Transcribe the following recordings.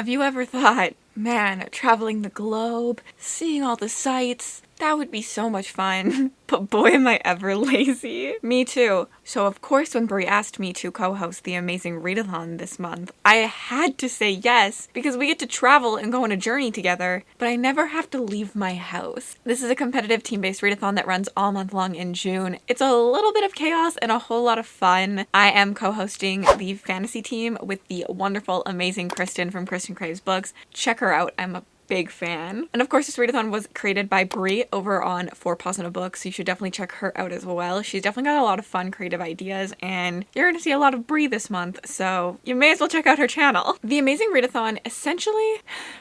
Have you ever thought, man, traveling the globe, seeing all the sights, that would be so much fun. But boy, am I ever lazy. Me too. So of course when Brie asked me to co-host the Amazing Readathon this month, I had to say yes, because we get to travel and go on a journey together, but I never have to leave my house. This is a competitive team-based readathon that runs all month long in June. It's a little bit of chaos and a whole lot of fun. I am co-hosting the fantasy team with the wonderful, amazing Kristen from Kristen Craves Books. Check her out. I'm a big fan. And of course this readathon was created by Brie over on Four Paws in a Book, so you should definitely check her out as well. She's definitely got a lot of fun creative ideas, and you're going to see a lot of Brie this month, so you may as well check out her channel. The Amazing Readathon essentially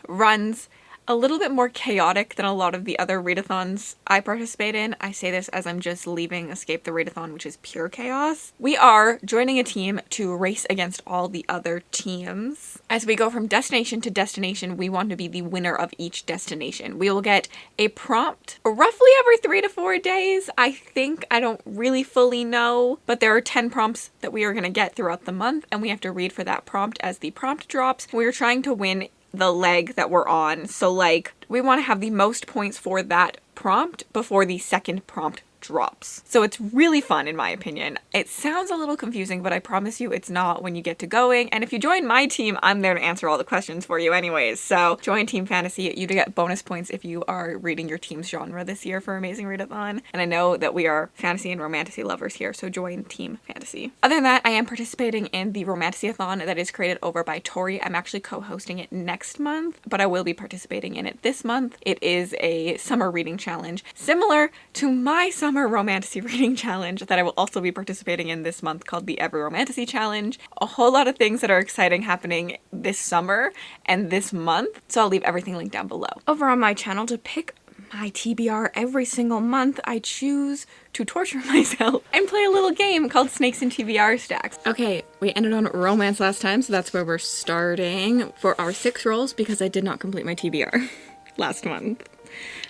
runs a little bit more chaotic than a lot of the other readathons I participate in. I say this as I'm just leaving Escape the Readathon, which is pure chaos. We are joining a team to race against all the other teams. As we go from destination to destination, we want to be the winner of each destination. We will get a prompt roughly every 3 to 4 days, I think. I don't really fully know, but there are 10 prompts that we are going to get throughout the month, and we have to read for that prompt as the prompt drops. We're trying to win the leg that we're on. So like, we want to have the most points for that prompt before the second prompt drops. So it's really fun in my opinion. It sounds a little confusing, but I promise you it's not when you get to going. And if you join my team, I'm there to answer all the questions for you anyways. So join Team Fantasy. You get bonus points if you are reading your team's genre this year for Amazing Readathon. And I know that we are fantasy and romantasy lovers here, so join Team Fantasy. Other than that, I am participating in the Romantasy-a-thon that is created over by Tori. I'm actually co-hosting it next month, but I will be participating in it this month. It is a summer reading challenge similar to my summer Romantasy reading challenge that I will also be participating in this month, called the Every Romantasy Challenge. A whole lot of things that are exciting happening this summer and this month, so I'll leave everything linked down below. Over on my channel, to pick my TBR every single month, I choose to torture myself and play a little game called Snakes and TBR Stacks. Okay, we ended on romance last time, so that's where we're starting for our 6 rolls because I did not complete my TBR last month.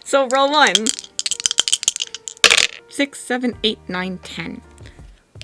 So roll 1. 6, 7, 8, 9, 10.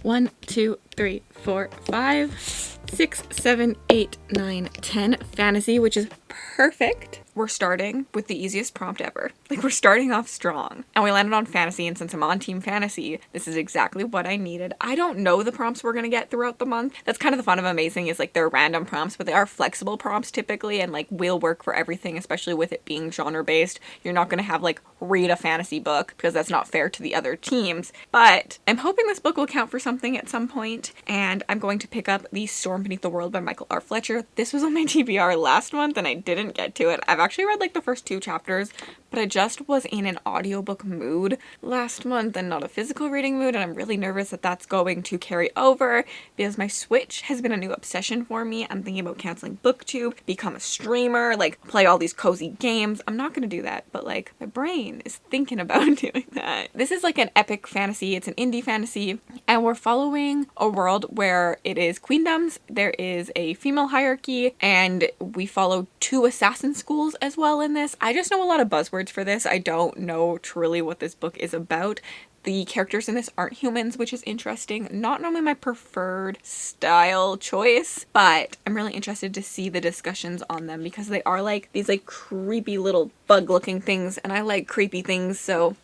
1, 2, 3, 4, 5, 6, 7, 8, 9, 10. Fantasy, which is perfect. We're starting with the easiest prompt ever. Like, we're starting off strong. And we landed on fantasy, and since I'm on Team Fantasy, this is exactly what I needed. I don't know the prompts we're gonna get throughout the month. That's kind of the fun of Amazing, is like they're random prompts, but they are flexible prompts typically, and like will work for everything, especially with it being genre-based. You're not gonna have like read a fantasy book because that's not fair to the other teams. But I'm hoping this book will count for something at some point, and I'm going to pick up The Storm Beneath the World by Michael R. Fletcher. This was on my TBR last month and I didn't get to it. I've actually read like the first 2 chapters, but I just was in an audiobook mood last month and not a physical reading mood, and I'm really nervous that that's going to carry over because my Switch has been a new obsession for me. I'm thinking about canceling BookTube, become a streamer, like play all these cozy games. I'm not gonna do that, but like my brain is thinking about doing that. This is like an epic fantasy. It's an indie fantasy, and we're following a world where it is queendoms. There is a female hierarchy, and we follow 2 assassin schools as well in this. I just know a lot of buzzwords for this. I don't know truly what this book is about. The characters in this aren't humans, which is interesting. Not normally my preferred style choice, but I'm really interested to see the discussions on them because they are like these like creepy little bug looking things, and I like creepy things, so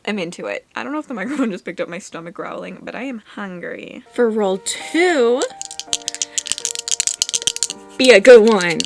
I'm into it. I don't know if the microphone just picked up my stomach growling, but I am hungry. For roll 2, be a good one.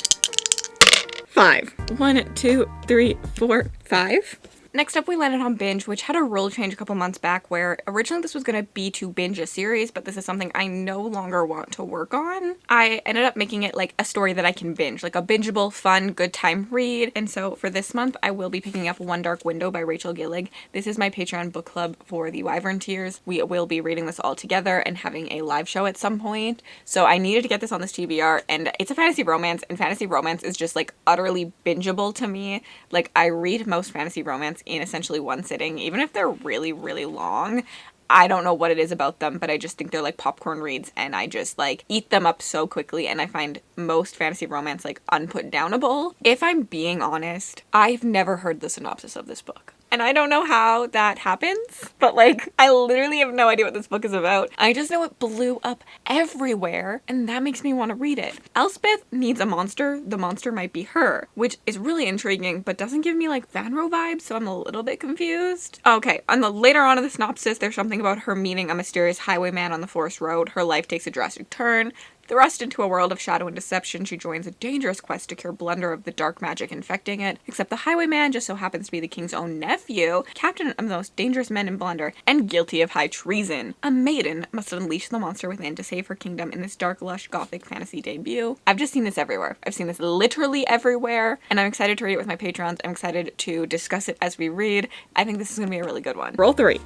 5. 1, 2, 3, 4, 5. Next up, we landed on Binge, which had a rule change a couple months back where originally this was going to be to binge a series, but this is something I no longer want to work on. I ended up making it like a story that I can binge, like a bingeable, fun, good time read. And so for this month, I will be picking up One Dark Window by Rachel Gillig. This is my Patreon book club for the Wyvern tiers. We will be reading this all together and having a live show at some point. So I needed to get this on this TBR, and it's a fantasy romance, and fantasy romance is just like utterly bingeable to me. Like, I read most fantasy romance in essentially one sitting, even if they're really, really long. I don't know what it is about them, but I just think they're like popcorn reads, and I just like eat them up so quickly, and I find most fantasy romance like unputdownable. If I'm being honest, I've never heard the synopsis of this book. And I don't know how that happens, but like, I literally have no idea what this book is about. I just know it blew up everywhere, and that makes me want to read it. Elspeth needs a monster. The monster might be her, which is really intriguing, but doesn't give me like Vanro vibes, so I'm a little bit confused. Okay, later on in the synopsis, there's something about her meeting a mysterious highwayman on the forest road. Her life takes a drastic turn. Thrust into a world of shadow and deception, she joins a dangerous quest to cure Blunder of the dark magic infecting it. Except the highwayman just so happens to be the king's own nephew, captain of the most dangerous men in Blunder, and guilty of high treason. A maiden must unleash the monster within to save her kingdom in this dark, lush, gothic fantasy debut. I've just seen this everywhere. I've seen this literally everywhere, and I'm excited to read it with my patrons. I'm excited to discuss it as we read. I think this is going to be a really good one. Roll 3.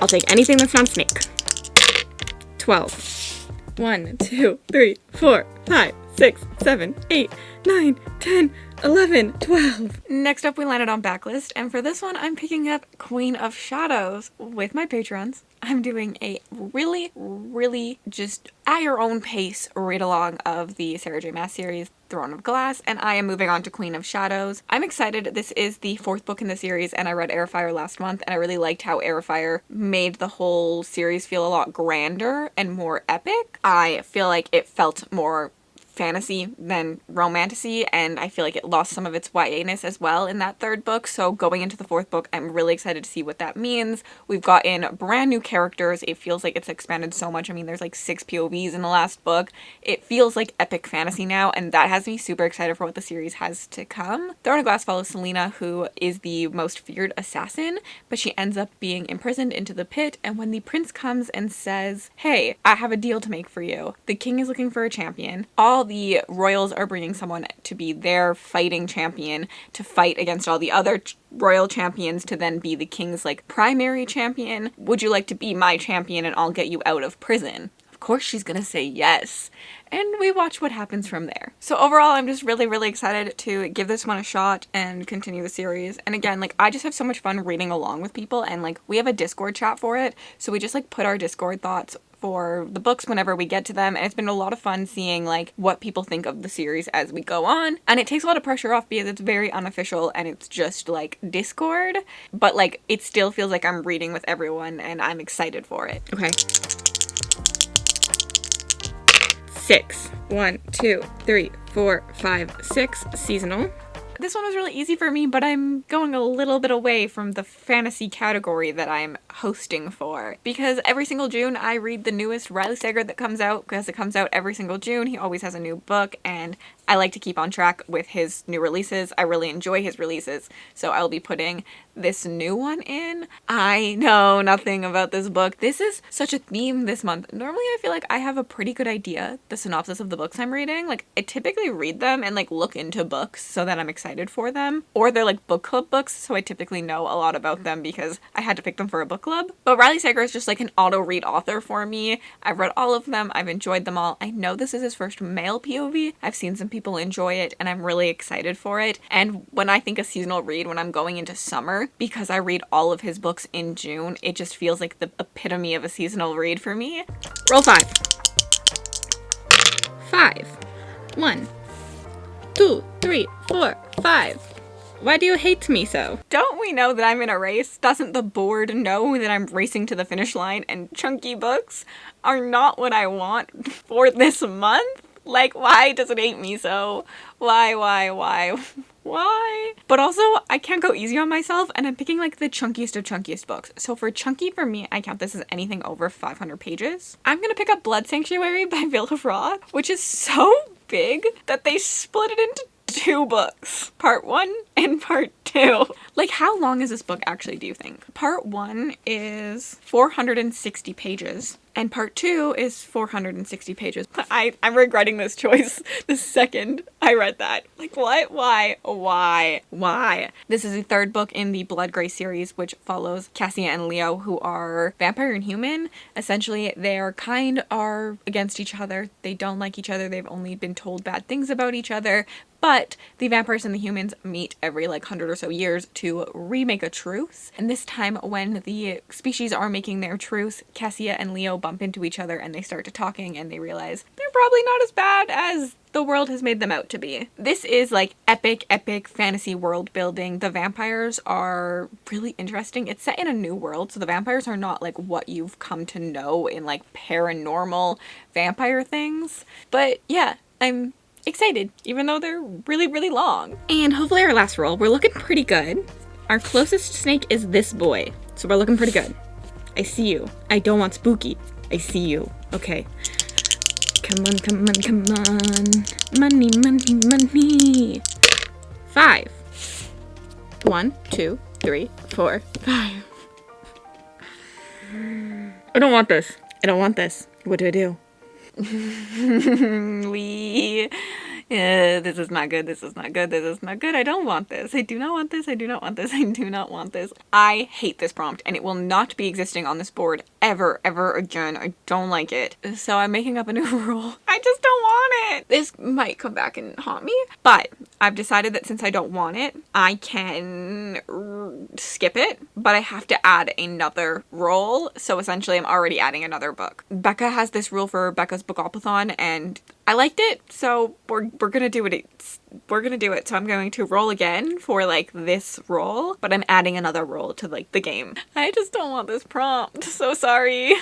I'll take anything that's not a snake. 12. 1, 2, 3, 4, 5, 6, 7, 8, 9, 10, 11, 12. Next up, we landed on Backlist, and for this one, I'm picking up Queen of Shadows with my patrons. I'm doing a really just at your own pace read along of the Sarah J. Maas series, Throne of Glass, and I am moving on to Queen of Shadows. I'm excited. This is the 4th book in the series, and I read Airfire last month, and I really liked how Airfire made the whole series feel a lot grander and more epic. I feel like it felt more fantasy than romantasy, and I feel like it lost some of its YA-ness as well in that 3rd book, so going into the 4th book, I'm really excited to see what that means. We've gotten brand new characters. It feels like it's expanded so much. I mean, there's like 6 POVs in the last book. It feels like epic fantasy now, and that has me super excited for what the series has to come. Throne of Glass follows Selena, who is the most feared assassin, but she ends up being imprisoned into the pit, and when the prince comes and says, "Hey, I have a deal to make for you," the king is looking for a champion. All the royals are bringing someone to be their fighting champion to fight against all the other royal champions to then be the king's like primary champion. Would you like to be my champion and I'll get you out of prison? Of course she's gonna say yes. And we watch what happens from there. So overall, I'm just really excited to give this one a shot and continue the series. And again, like, I just have so much fun reading along with people, and like, we have a Discord chat for it, so we just like put our Discord thoughts for the books whenever we get to them, and it's been a lot of fun seeing like what people think of the series as we go on. And it takes a lot of pressure off because it's very unofficial and it's just like Discord, but like, it still feels like I'm reading with everyone and I'm excited for it. Okay. 6. 1, 2, 3, 4, 5, 6. Seasonal. This one was really easy for me, but I'm going a little bit away from the fantasy category that I'm hosting for. Because every single June, I read the newest Riley Sager that comes out, because it comes out every single June. He always has a new book, and I like to keep on track with his new releases. I really enjoy his releases, so I'll be putting this new one in. I know nothing about this book. This is such a theme this month. Normally, I feel like I have a pretty good idea, the synopsis of the books I'm reading. Like, I typically read them and like look into books so that I'm excited for them. Or they're like book club books, so I typically know a lot about them because I had to pick them for a book club. But Riley Sager is just like an auto-read author for me. I've read all of them. I've enjoyed them all. I know this is his first male POV. I've seen some people enjoy it, and I'm really excited for it. And when I think a seasonal read, when I'm going into summer, because I read all of his books in June, it just feels like the epitome of a seasonal read for me. Roll 5. 5. 1, 2, 3, 4, 5. Why do you hate me so? Don't we know that I'm in a race? Doesn't the board know that I'm racing to the finish line, and chunky books are not what I want for this month? Like, why does it hate me so? Why? Why? But also, I can't go easy on myself, and I'm picking like the chunkiest of chunkiest books. So for chunky, for me, I count this as anything over 500 pages. I'm gonna pick up Blood Sanctuary by Villa Roth, which is so big that they split it into 2 books. Part 1 and part 2. Like, how long is this book actually, do you think? Part 1 is 460 pages. And part 2 is 460 pages. I'm regretting this choice the second I read that. Like, what? Why? This is the 3rd book in the Bloodgray series, which follows Cassia and Leo, who are vampire and human. Essentially, their kind are against each other. They don't like each other. They've only been told bad things about each other. But the vampires and the humans meet every like 100 or so years to remake a truce. And this time, when the species are making their truce, Cassia and Leo bump into each other and they start to talking and they realize they're probably not as bad as the world has made them out to be. This is like epic fantasy world building. The vampires are really interesting. It's set in a new world, so the vampires are not like what you've come to know in like paranormal vampire things. But yeah, I'm excited, even though they're really long. And hopefully our last roll, we're looking pretty good. Our closest snake is this boy, so we're looking pretty good. I see you. I don't want spooky. I see you. Okay. Come on. Money. 5. 1, 2, 3, 4, 5. I don't want this. What do I do? This is not good. I don't want this. I do not want this. I hate this prompt and it will not be existing on this board ever again. I don't like it. So I'm making up a new rule. I just don't want it. This might come back and haunt me, but I've decided that since I don't want it, I can skip it, but I have to add another roll. So essentially I'm already adding another book. Becca has this rule for Becca's Bookathon and I liked it, so we're gonna do it. We're gonna do it. So I'm going to roll again for like this roll, but I'm adding another roll to like the game. I just don't want this prompt. So sorry.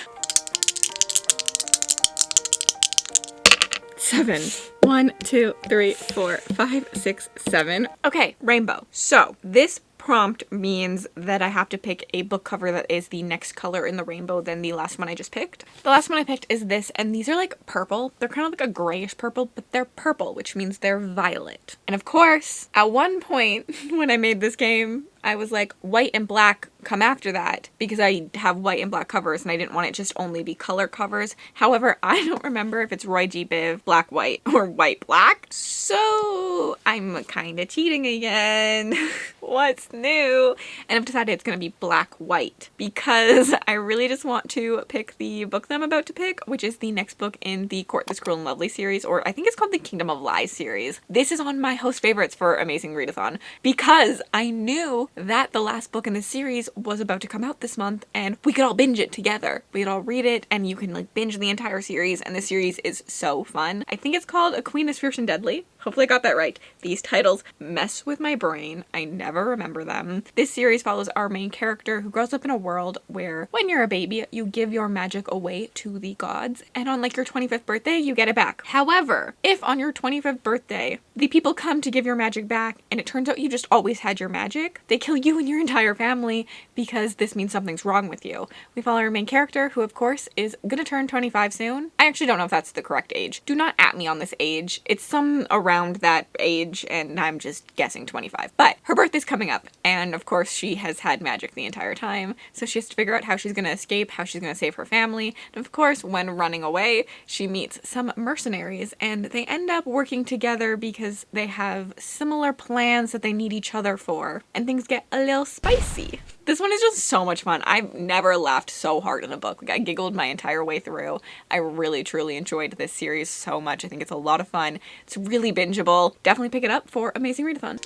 7. 1, 2, 3, 4, 5, 6, 7. Okay, rainbow. So this prompt means that I have to pick a book cover that is the next color in the rainbow than the last one I just picked. The last one I picked is this, and these are like purple. They're kind of like a grayish purple, but they're purple, which means they're violet. And of course, at one point when I made this game, I was like, white and black come after that because I have white and black covers and I didn't want it just only be color covers. However, I don't remember if it's Roy G. Biv, black, white, or white, black. So I'm kind of cheating again. What's new? And I've decided it's going to be black, white because I really just want to pick the book that I'm about to pick, which is the next book in the Court This Cruel and Lovely series, or I think it's called the Kingdom of Lies series. This is on my host favorites for Amazing Readathon because I knew that the last book in the series was about to come out this month and we could all binge it together. We could all read it and you can like binge the entire series, and the series is so fun. I think it's called A Queen is Fierce and Deadly. Hopefully I got that right. These titles mess with my brain. I never remember them. This series follows our main character who grows up in a world where when you're a baby, you give your magic away to the gods, and on like your 25th birthday, you get it back. However, if on your 25th birthday, the people come to give your magic back and it turns out you just always had your magic, they kill you and your entire family because this means something's wrong with you. We follow our main character, who of course is gonna turn 25 soon. I actually don't know if that's the correct age. Do not at me on this age. It's some around that age and I'm just guessing 25. But her birthday's coming up and of course she has had magic the entire time, so she has to figure out how she's gonna escape, how she's gonna save her family. And of course, when running away, she meets some mercenaries and they end up working together because they have similar plans that they need each other for, and things get a little spicy. This one is just so much fun. I've never laughed so hard in a book. Like, I giggled my entire way through. I really, truly enjoyed this series so much. I think it's a lot of fun. It's really bingeable. Definitely pick it up for Amazing Readathon.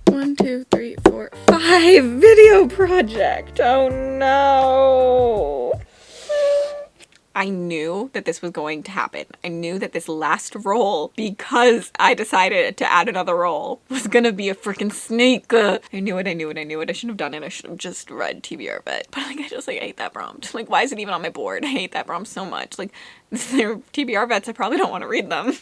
1, 2, 3, 4, 5 video project. Oh no. I knew that this was going to happen. I knew that this last roll, because I decided to add another roll, was gonna be a freaking snake. I knew it. I shouldn't have done it. I should have just read TBR vet. But like, I just like hate that prompt. Like, why is it even on my board? I hate that prompt so much. Like, they're TBR vets. I probably don't want to read them.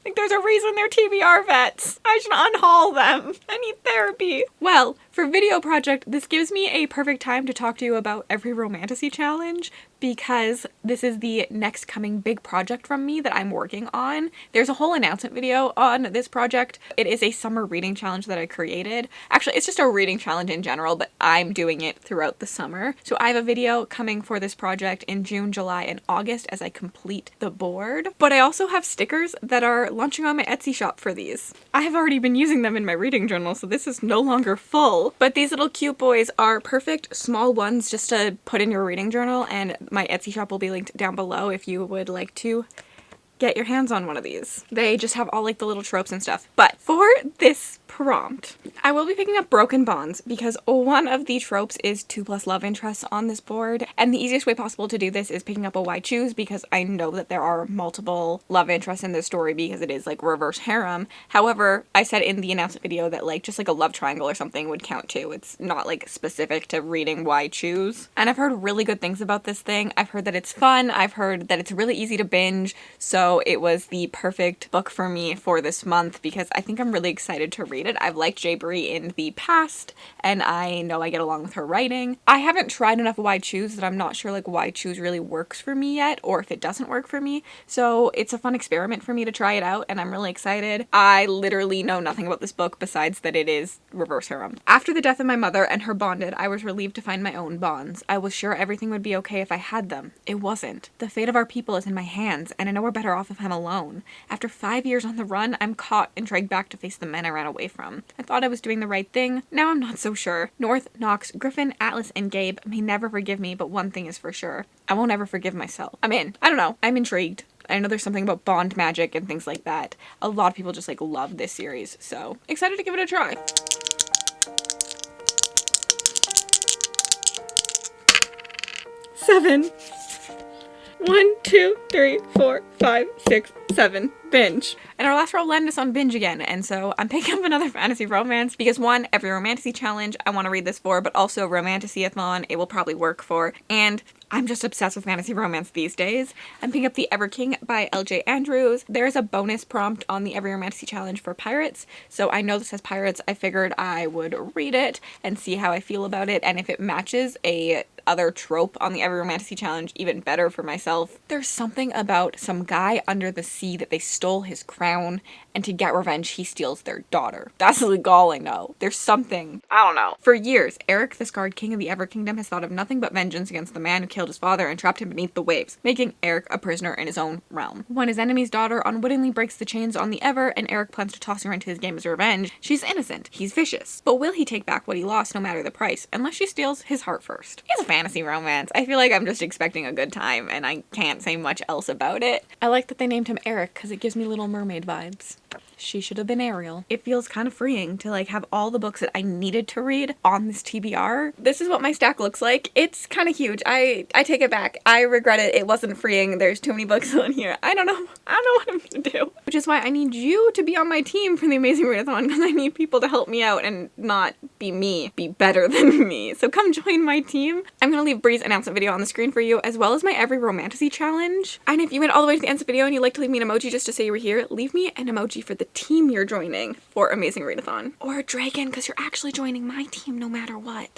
Like, there's a reason they're TBR vets. I should unhaul them. I need therapy. Well, for video project, this gives me a perfect time to talk to you about every Romantasy challenge, because this is the next coming big project from me that I'm working on. There's a whole announcement video on this project. It is a summer reading challenge that I created. Actually, it's just a reading challenge in general, but I'm doing it throughout the summer. So I have a video coming for this project in June, July, and August as I complete the board. But I also have stickers that are launching on my Etsy shop for these. I have already been using them in my reading journal, so this is no longer full. But these little cute boys are perfect small ones just to put in your reading journal, and my Etsy shop will be linked down below if you would like to get your hands on one of these. They just have all like the little tropes and stuff. But for this prompt, I will be picking up Broken Bonds because one of the tropes is 2+ love interests on this board, and the easiest way possible to do this is picking up a Why Choose, because I know that there are multiple love interests in this story because it is like reverse harem. However, I said in the announcement video that like just like a love triangle or something would count too. It's not like specific to reading Why Choose. And I've heard really good things about this thing. I've heard that it's fun. I've heard that it's really easy to binge. So it was the perfect book for me for this month because I think I'm really excited to read it. I've liked J. Brie in the past, and I know I get along with her writing. I haven't tried enough Why Choose that I'm not sure like Why Choose really works for me yet, or if it doesn't work for me. So it's a fun experiment for me to try it out, and I'm really excited. I literally know nothing about this book besides that it is reverse harem. After the death of my mother and her bonded, I was relieved to find my own bonds. I was sure everything would be okay if I had them. It wasn't. The fate of our people is in my hands, and I know we're better off if I'm alone. After 5 years on the run, I'm caught and dragged back to face the men I ran away from. I thought I was doing the right thing. Now I'm not so sure. North, Knox, Griffin, Atlas, and Gabe may never forgive me, but one thing is for sure. I won't ever forgive myself. I'm in. I don't know. I'm intrigued. I know there's something about bond magic and things like that. A lot of people just like love this series, so excited to give it a try. 7. 1, 2, 3, 4, 5, 6, 7. Binge. And our last roll landed us on binge again, and so I'm picking up another fantasy romance because one, every Romantasy challenge I want to read this for, but also Romantasy Readathon it will probably work for, and I'm just obsessed with fantasy romance these days. I'm picking up The Ever King by L.J. Andrews. There is a bonus prompt on the Every Romantasy challenge for pirates, so I know this has pirates. I figured I would read it and see how I feel about it, and if it matches a other trope on the Every Romantasy challenge, even better for myself. There's something about some guy under the sea that they stole his crown, and to get revenge, he steals their daughter. That's like all I know. There's something, I don't know. For years, Eric, the scarred king of the Ever Kingdom, has thought of nothing but vengeance against the man who killed his father and trapped him beneath the waves, making Eric a prisoner in his own realm. When his enemy's daughter unwittingly breaks the chains on the Ever, and Eric plans to toss her into his game as revenge, she's innocent. He's vicious. But will he take back what he lost no matter the price, unless she steals his heart first? It's a fantasy romance. I feel like I'm just expecting a good time, and I can't say much else about it. I like that they named him Eric, because it gives me Little Mermaid vibes. She should have been Ariel. It feels kind of freeing to like have all the books that I needed to read on this TBR. This is what my stack looks like. It's kind of huge. I take it back. I regret it. It wasn't freeing. There's too many books on here. I don't know what I'm gonna do. Which is why I need you to be on my team for the Amazing Readathon, because I need people to help me out and not be me, be better than me. So come join my team. I'm gonna leave Bree's announcement video on the screen for you, as well as my Every Romantasy challenge. And if you went all the way to the end of the video and you'd like to leave me an emoji just to say you were here, leave me an emoji for the team you're joining for Amazing Readathon. Or a dragon, because you're actually joining my team no matter what.